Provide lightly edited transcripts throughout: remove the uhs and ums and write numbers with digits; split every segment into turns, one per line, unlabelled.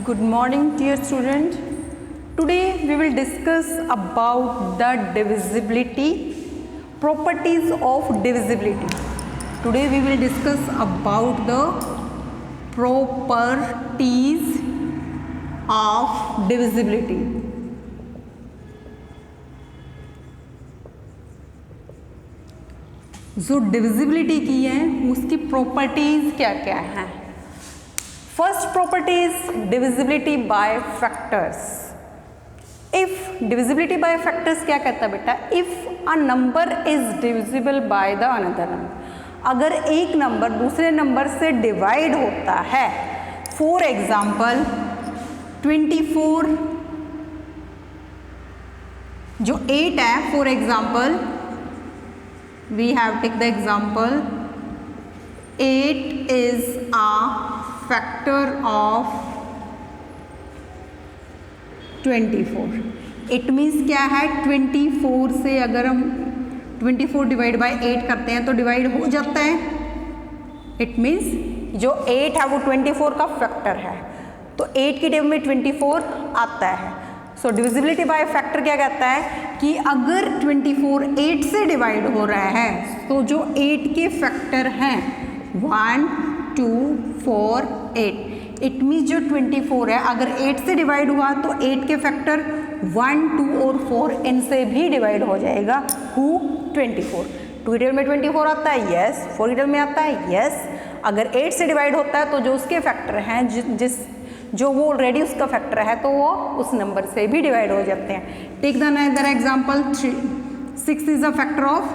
Good morning, dear student. Today we will discuss about the divisibility, properties of divisibility. Today we will discuss about the properties of divisibility. जो divisibility की है उसकी properties क्या क्या हैं? First property is divisibility bye factors. If divisibility bye factors क्या कहता है बेटा? If a number is divisible by the another number, अगर एक नंबर दूसरे नंबर से डिवाइड होता है. फॉर एग्जाम्पल 24 जो 8 है, for example we have take the example 8 is a factor of 24. it means क्या है? 24 से अगर हम 24 डिवाइड बाय 8 करते हैं तो डिवाइड हो जाता है. इट मीन्स जो 8 है वो 24 का फैक्टर है, तो 8 की टेबल में 24 आता है. सो डिविजिबिलिटी बाय फैक्टर क्या कहता है कि अगर 24 8 से डिवाइड हो रहा है तो जो 8 के फैक्टर हैं 1 2 4 8, इट मीन्स जो 24 है अगर 8 से डिवाइड हुआ तो 8 के फैक्टर 1 2 और 4 इनसे भी डिवाइड हो जाएगा. हु? 24. 2 की टेबल में 24 आता है, यस. 4 की टेबल में आता है, यस. अगर 8 से डिवाइड होता है तो जो उसके फैक्टर हैं जो वो ऑलरेडी उसका फैक्टर है तो वो उस नंबर से भी डिवाइड हो जाते हैं. Take the another example 6 is a factor of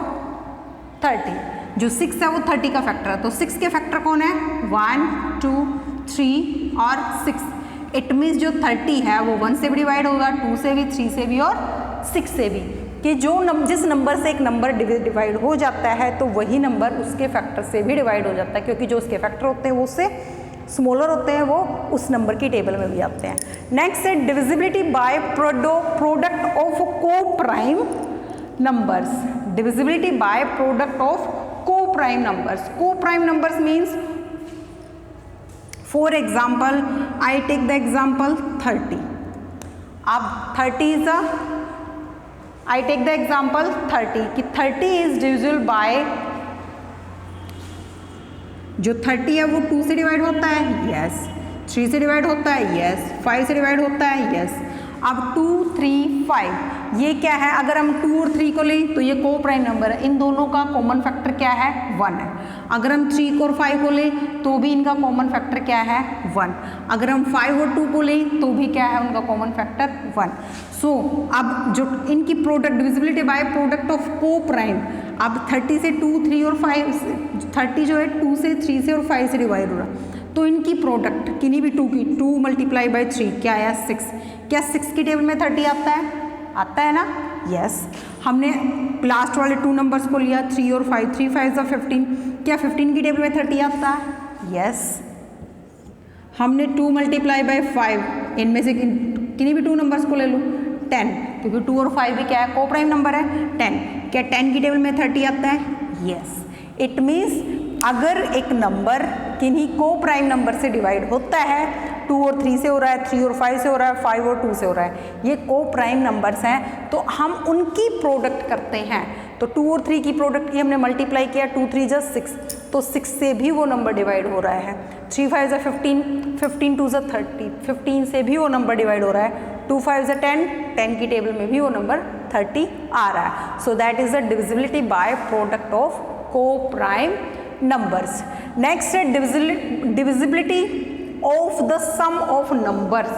30. जो 6 है वो 30 का फैक्टर है, तो 6 के फैक्टर कौन है? 1 2 3 और 6. इट मीन्स जो 30 है वो 1 से भी डिवाइड होगा, 2 से भी, 3 से भी और 6 से भी. कि जिस नंबर से एक नंबर डिवाइड हो जाता है तो वही नंबर उसके फैक्टर से भी डिवाइड हो जाता है, क्योंकि जो उसके फैक्टर होते हैं वो उससे स्मॉलर होते हैं, वो उस नंबर की टेबल में भी आते हैं. नेक्स्ट है divisibility by product of co prime numbers. Divisibility by product of co prime numbers. Co prime numbers means for example I take the example 30. अब 30 is I take the example 30 कि 30 is divisible bye, जो 30 है वो 2 से divide होता है, yes. 3 से divide होता है, यस. 5 से डिवाइड होता है, यस. अब 2 3 5 ये क्या है? अगर हम 2 और 3 को लें तो ये को प्राइम नंबर है. इन दोनों का कॉमन फैक्टर क्या है? 1 है. अगर हम 3 और 5 को लें तो भी इनका कॉमन फैक्टर क्या है? 1. अगर हम 5 और 2 को लें तो भी क्या है उनका कॉमन फैक्टर? 1. सो अब जो इनकी product divisibility by product of co prime, अब 30 से 2 3 और 5, 30 जो है 2 से 3 से और 5 से डिवाइड हो रहा, तो इनकी प्रोडक्ट किन्हीं भी 2 की 2 मल्टीप्लाई बाय 3 क्या आया? 6. क्या 6 की टेबल में 30 आता है? आता है ना, यस. हमने लास्ट वाले 2 नंबर्स को लिया 3 और 5, 3 5 = 15. क्या 15 की टेबल में 30 आता है? यस. हमने 2 मल्टीप्लाई बाय 5, इनमें से किन्हीं भी 2 नंबर्स को ले लो 10, क्योंकि 2 और 5 भी क्या है? को प्राइम नंबर है, 10. क्या 10 की टेबल में 30 आता है? यस. इट मीन्स अगर एक नंबर किन्हीं को प्राइम नंबर से डिवाइड होता है, 2 और 3 से हो रहा है, 3 और 5 से हो रहा है, 5 और 2 से हो रहा है, ये को प्राइम नंबर्स हैं, तो हम उनकी प्रोडक्ट करते हैं. तो 2 और 3 की प्रोडक्ट की हमने मल्टीप्लाई किया, 2 3 = 6, तो 6 से भी वो नंबर डिवाइड हो रहा है. 3 5 = 15, 15 2 = 30, 15 से भी वो नंबर डिवाइड हो रहा है. 2 5 = 10, 10 की टेबल में भी वो नंबर 30 आ रहा है. So that is the divisibility by product of co prime numbers. Next है divisibility of the sum of numbers.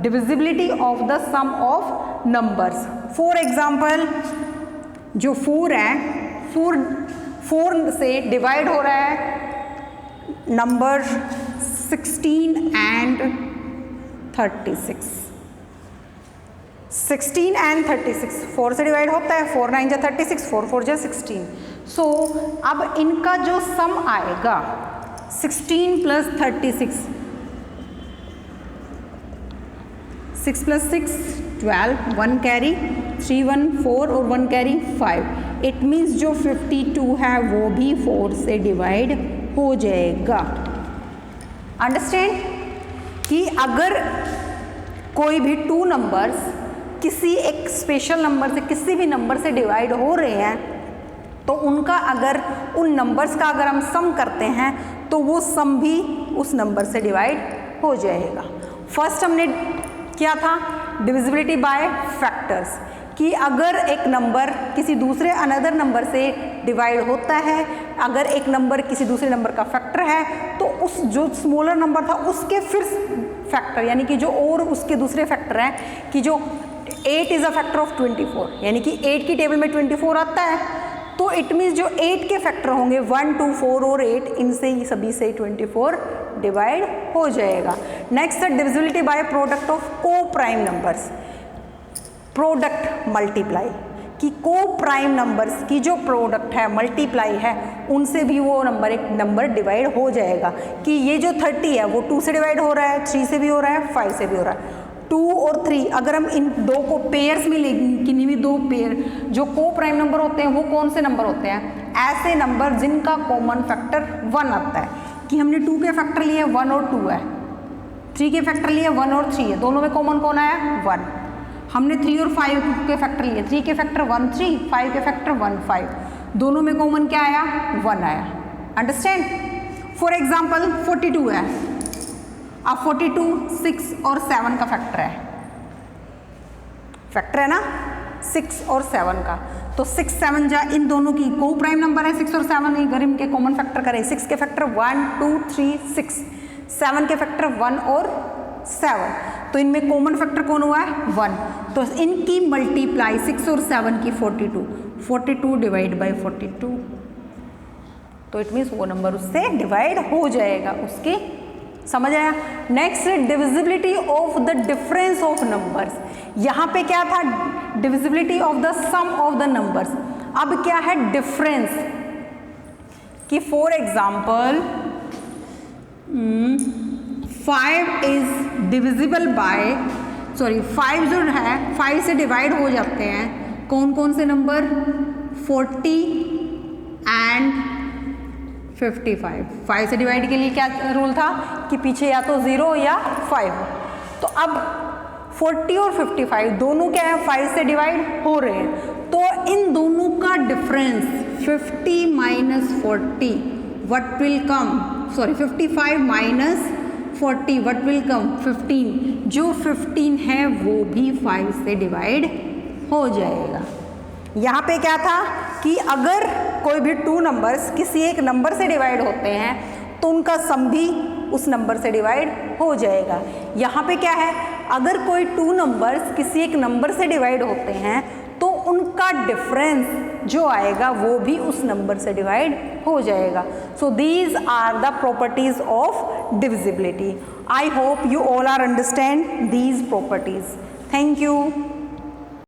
Divisibility of the sum of numbers. For example जो 4 है, 4 से डिवाइड हो रहा है नंबर 16 and 36. 16 and 36 4 से डिवाइड होता है, 4 9 = 36, 4 4 = 16. सो अब इनका जो सम आएगा 16 + 36, 6 + 6 12, 1 कैरी, 3 1 4 और 1 कैरी 5. इट मीन्स जो 52 है वो भी 4 से डिवाइड हो जाएगा. अंडरस्टैंड? कि अगर कोई भी टू नंबर्स किसी एक स्पेशल नंबर से किसी भी नंबर से डिवाइड हो रहे हैं तो उनका अगर उन नंबर्स का अगर हम सम करते हैं तो वो सम भी उस नंबर से डिवाइड हो जाएगा। फर्स्ट हमने क्या था, डिविजिबिलिटी बाय फैक्टर्स, कि अगर एक नंबर किसी दूसरे अनदर नंबर से डिवाइड होता है, अगर एक नंबर किसी दूसरे नंबर का फैक्टर है तो उस जो स्मॉलर नंबर था उसके फिर फैक्टर, यानी कि जो और उसके दूसरे फैक्टर हैं, कि जो 8 इज़ अ फैक्टर ऑफ 24, यानी कि 8 की टेबल में 24 आता है तो इट मीन्स जो 8 के फैक्टर होंगे 1, 2, 4 और 8, इनसे ही सभी से 24 डिवाइड हो जाएगा। नेक्स्ट है divisibility by product of co prime numbers, product multiply, कि को प्राइम नंबर्स की जो प्रोडक्ट है मल्टीप्लाई है उनसे भी वो नंबर एक नंबर डिवाइड हो जाएगा। कि ये जो 30 है वो 2 से डिवाइड हो रहा है, 3 से भी हो रहा है, 5 से भी हो रहा है। 2 और 3 अगर हम इन दो को पेयर्स में लेंगे, किन्हीं भी दो पेयर जो को प्राइम नंबर होते हैं वो कौन से नंबर होते हैं, ऐसे नंबर जिनका कॉमन फैक्टर 1 आता है। कि हमने 2 के फैक्टर लिए 1 और 2 है, 3 के फैक्टर लिए 1 और 3 है, दोनों में कॉमन कौन आया 1। हमने 3 और 5 के फैक्टर लिए, 3 के फैक्टर 1 3, 5 के फैक्टर 1 5, दोनों में कॉमन क्या आया 1 आया। अंडरस्टैंड। फॉर एग्जाम्पल 42 है, अब 42 6 और 7 का फैक्टर है, फैक्टर है ना 6 और 7 का, तो 6 7 जा इन दोनों की को प्राइम नंबर है 6 और 7, अगर इनके कॉमन फैक्टर करें 6 के फैक्टर 1 2 3 6, 7 के फैक्टर 1 और 7, तो इनमें कॉमन फैक्टर कौन हुआ है 1, तो इनकी मल्टीप्लाई 6 और 7 की 42 डिवाइड बाई 42, तो इट मीन्स वो नंबर उससे डिवाइड हो जाएगा उसके। समझ आया। Next divisibility of the difference of numbers, यहाँ पे क्या था divisibility of the sum of the numbers, अब क्या है डिफरेंस, कि for example 5 is divisible by 5 जो है 5 से डिवाइड हो जाते हैं कौन कौन से नंबर 40 एंड 55। 5 से डिवाइड के लिए क्या रूल था कि पीछे या तो 0 या 5, तो अब 40 और 55 दोनों क्या है 5 से डिवाइड हो रहे हैं, तो इन दोनों का difference 50 minus 40 what will come, 55 minus 40 what will come 15, जो 15 है वो भी 5 से डिवाइड हो जाएगा। यहाँ पे क्या था कि अगर कोई भी 2 नंबर्स किसी एक नंबर से डिवाइड होते हैं तो उनका सम भी उस नंबर से डिवाइड हो जाएगा। यहाँ पे क्या है, अगर कोई 2 नंबर्स किसी एक नंबर से डिवाइड होते हैं तो उनका डिफरेंस जो आएगा वो भी उस नंबर से डिवाइड हो जाएगा। So these are the properties of divisibility. I hope you all are understand these properties. Thank you.